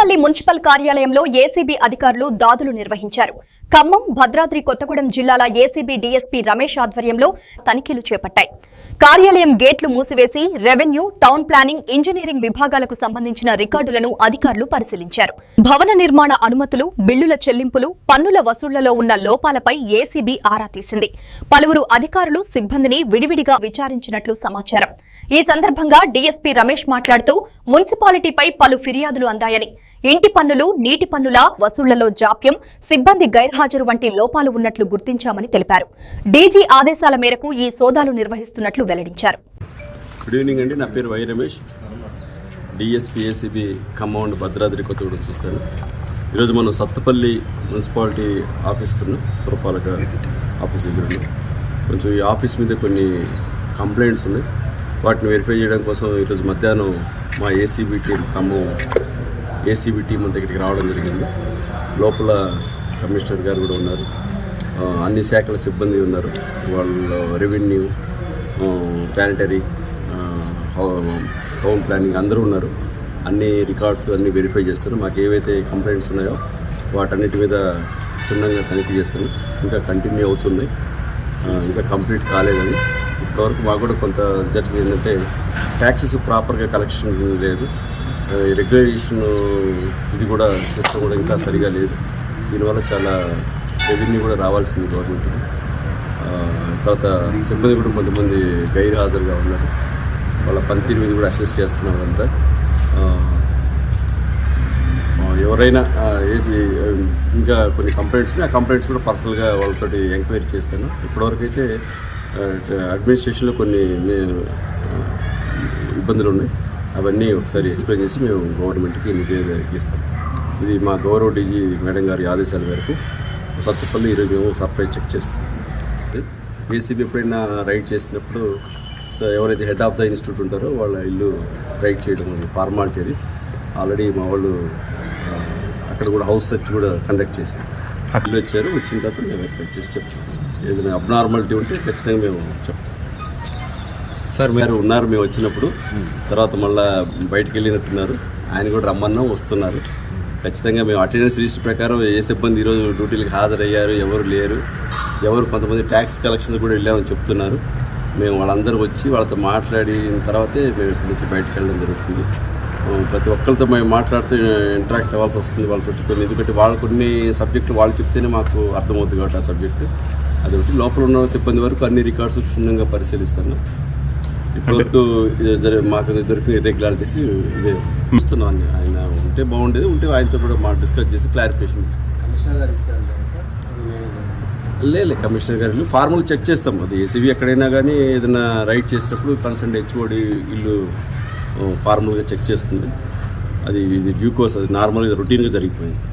Sathupalli municipal కార్యాలయంలో ACB అధికారులు దాడులు నిర్వహించారు. ఖమ్మం, భద్రాద్రి కొత్తగూడెం జిల్లాల ఏసీబీ డీఎస్పీ రమేష్ ఆధ్వర్యంలో తనిఖీలు చేపట్టాయి. కార్యాలయం గేట్లు మూసివేసి రెవెన్యూ, టౌన్ ప్లానింగ్, ఇంజనీరింగ్ విభాగాలకు సంబంధించిన రికార్డులను అధికారులు పరిశీలించారు. భవన నిర్మాణ అనుమతులు, బిల్లుల చెల్లింపులు, పన్నుల వసూళ్లలో ఉన్న లోపాలపై ఏసీబీ ఆరా తీసింది. పలువురు అధికారులు, సిబ్బందిని విడివిడిగా విచారించినట్లు సమాచారం. ఈ సందర్భంగా డీఎస్పీ రమేష్ మాట్లాడుతూ మున్సిపాలిటీపై పలు ఫిర్యాదులు అందాయని, ఇంటి పన్నులు, నీటి పన్నుల వసూళ్లలో జాప్యం, సిబ్బంది గైర్హాజరు వంటి లోపాలు ఉన్నట్లు గుర్తించామని తెలిపారు. డీజీ ఆదేశాల మేరకు ఈ సోదాలు నిర్వహిస్తున్నట్లు వెల్లడించారు. గుడ్ ఈవినింగ్ అండి, నా పేరు Y Ramesh, DSP ACB Khammam, Bhadradri Kothagudem చూస్తాను. ఈరోజు మనం సత్తుపల్లి మున్సిపాలిటీ ఆఫీస్కున్న పురపాలక ఆఫీస్ దగ్గర ఉన్నాం. కొంచెం ఈ ఆఫీస్ మీద కొన్ని కంప్లైంట్స్ ఉన్నాయి, వాటిని వెరిఫై చేయడం కోసం ఈరోజు మధ్యాహ్నం మా ACB team Khammam ACB team మన దగ్గరికి రావడం జరిగింది. లోపల కమిషనర్ గారు కూడా ఉన్నారు, అన్ని శాఖల సిబ్బంది ఉన్నారు. వాళ్ళు రెవెన్యూ, శానిటరీ, టౌన్ ప్లానింగ్ అందరూ ఉన్నారు. అన్ని రికార్డ్స్ అన్నీ వెరిఫై చేస్తారు. మాకు ఏవైతే కంప్లైంట్స్ ఉన్నాయో వాటన్నిటి మీద క్షుణ్ణంగా తనిఖీ చేస్తాను. ఇంకా కంటిన్యూ అవుతుంది, ఇంకా కంప్లీట్ కాలేదని. ఇప్పటివరకు మాకు కూడా కొంత జరిగింది ఏంటంటే ట్యాక్సెస్ ప్రాపర్గా కలెక్షన్ లేదు, రెగ్యులేషన్ ఇది కూడా సిస్టమ్ కూడా ఇంకా సరిగా లేదు. దీనివల్ల చాలా రెవెన్యూ కూడా రావాల్సింది గవర్నమెంట్కి. తర్వాత సిబ్బంది కూడా కొంతమంది గైర్ హాజరుగా ఉన్నారు, వాళ్ళ పనితీరు మీద కూడా అసెస్ చేస్తున్నాం. అంతా ఎవరైనా వేసి ఇంకా కొన్ని కంప్లైంట్స్ ఆ కంప్లైంట్స్ కూడా పర్సనల్గా వాళ్ళతో ఎంక్వైరీ చేస్తాను. ఇప్పటివరకు అయితే అడ్మినిస్ట్రేషన్లో కొన్ని ఇబ్బందులు ఉన్నాయి, అవన్నీ ఒకసారి ఎక్స్ప్లెయిన్ చేసి మేము గవర్నమెంట్కి నివేదిక ఇస్తాం. ఇది మా గౌరవ డీజీ మేడం గారి ఆదేశాల మేరకు సత్తుపల్లి ఈరోజు మేము సర్ప్రైజ్ చెక్ చేస్తాం. ఏసీబీ ఎప్పుడైనా రైడ్ చేసినప్పుడు ఎవరైతే హెడ్ ఆఫ్ ద ఇన్స్టిట్యూట్ ఉంటారో వాళ్ళ ఇల్లు రైడ్ చేయడం ఫార్మాలిటీ. అది ఆల్రెడీ మా వాళ్ళు అక్కడ కూడా హౌస్ సెర్చ్ కూడా కండక్ట్ చేశారు. ఇల్లు వచ్చారు, వచ్చిన తర్వాత మేము వెరిఫై చేసి చెప్తాం. ఏదైనా అబ్నార్మాలిటీ ఉంటే ఖచ్చితంగా మేము చెప్తాం. సార్ మీరు ఉన్నారు మేము వచ్చినప్పుడు, తర్వాత మళ్ళీ బయటకు వెళ్ళినట్టున్నారు, ఆయన కూడా రమ్మన్నా వస్తున్నారు. ఖచ్చితంగా మేము అటెండెన్స్ రిజిస్టర్ ప్రకారం ఏ సిబ్బంది ఈరోజు డ్యూటీలకు హాజరయ్యారు, ఎవరు లేరు, ఎవరు కొంతమంది ట్యాక్స్ కలెక్షన్స్ కూడా వెళ్ళామని చెప్తున్నారు. మేము వాళ్ళందరూ వచ్చి వాళ్ళతో మాట్లాడిన తర్వాతే మేము ఇక్కడి నుంచి బయటకు వెళ్ళడం జరుగుతుంది. ప్రతి ఒక్కరితో మేము మాట్లాడుతూ ఇంటరాక్ట్ అవ్వాల్సి వస్తుంది వాళ్ళతో. ఎందుకంటే వాళ్ళు కొన్ని సబ్జెక్టులు వాళ్ళు చెప్తేనే మాకు అర్థమవుతుంది కాబట్టి ఆ సబ్జెక్టు. అదొకటి. లోపల ఉన్న సిబ్బంది వరకు అన్ని రికార్డ్స్ క్షుణ్ణంగా పరిశీలిస్తాను. ఇప్పటివరకు మాకు దొరికిన ఇర్రెగ్యులారిటీస్ ఇవే చూస్తున్నాం. ఆయన ఉంటే బాగుండేది, ఉంటే ఆయనతో కూడా డిస్కస్ చేసి క్లారిఫికేషన్ తీసుకుంటాం. లేదు, కమిషనర్ గారు ఫార్మల్ చెక్ చేస్తాం. అది ఏసీబీ ఎక్కడైనా కానీ ఏదైనా రైడ్ చేసినప్పుడు కన్సర్న్ హెచ్ఓడి ఇల్లు ఫార్మల్గా చెక్ చేస్తుంది. అది ఇది డ్యూ కోర్స్, అది నార్మల్గా రొటీన్గా జరిగిపోయింది.